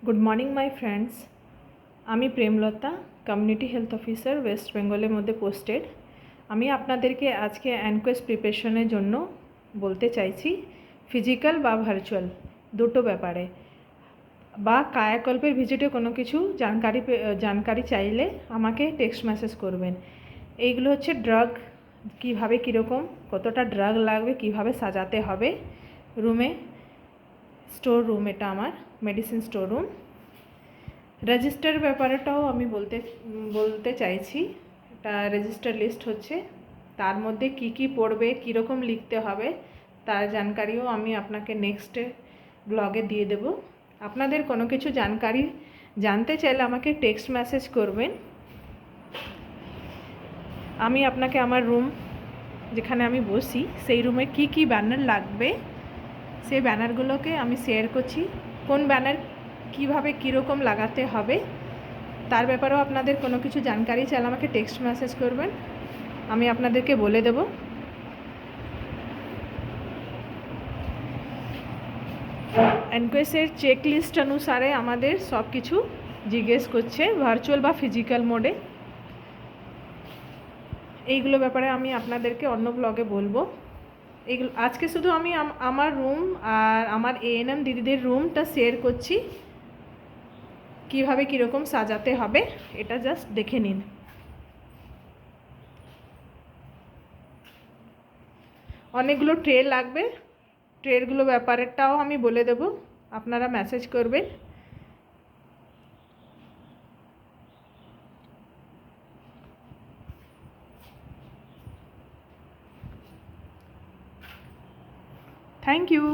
Good morning my friends. আমি Premlata, community health officer, west বেঙ্গলের মধ্যে পোস্টেড। আমি আপনাদেরকে আজকে এনকোয়েস্ট প্রিপারেশনের জন্য বলতে চাইছি ফিজিক্যাল বা ভার্চুয়াল দুটো ব্যাপারে, বা কায়াকল্পের ভিজিটে কোনো কিছু জানকারি চাইলে আমাকে টেক্সট মেসেজ করবেন। এইগুলো হচ্ছে ড্রাগ, কীভাবে কীরকম কতটা ড্রাগ লাগবে, কিভাবে সাজাতে হবে রুমে, স্টোর রুম, এটা আমার মেডিসিন স্টোর রুম। রেজিস্টার ব্যাপারটাও আমি বলতে চাইছি। এটা রেজিস্টার লিস্ট হচ্ছে, তার মধ্যে কি কি পড়বে, কীরকম লিখতে হবে তার জানকারিও আমি আপনাকে নেক্সট ব্লগে দিয়ে দেব। আপনাদের কোনো কিছু জানকারি জানতে চাইলে আমাকে টেক্সট মেসেজ করবেন। আমি আপনাকে আমার রুম, যেখানে আমি বসি, সেই রুমে কি কি ব্যানার লাগবে সেই ব্যানারগুলোকে আমি শেয়ার করছি। কোন ব্যানার কীভাবে কীরকম লাগাতে হবে তার ব্যাপারেও আপনাদের কোনো কিছু জানকারি চাইলে আমাকে টেক্সট মেসেজ করবেন, আমি আপনাদেরকে বলে দেব। এনকোয়েস্টের চেক লিস্ট অনুসারে আমাদের সব কিছু জিজ্ঞেস করছে, ভার্চুয়াল বা ফিজিক্যাল মোডে। এইগুলো ব্যাপারে আমি আপনাদেরকে অন্য ব্লগে বলবো। এইগুলো আজকে শুধু আমি আমার রুম আর আমার এএনএম দিদিদের রুমটা শেয়ার করছি, কীভাবে কীরকম সাজাতে হবে এটা জাস্ট দেখে নিন। অনেকগুলো ট্রে লাগবে, ট্রেগুলো ব্যাপারটাও আমি বলে দেব, আপনারা মেসেজ করবেন। Thank you.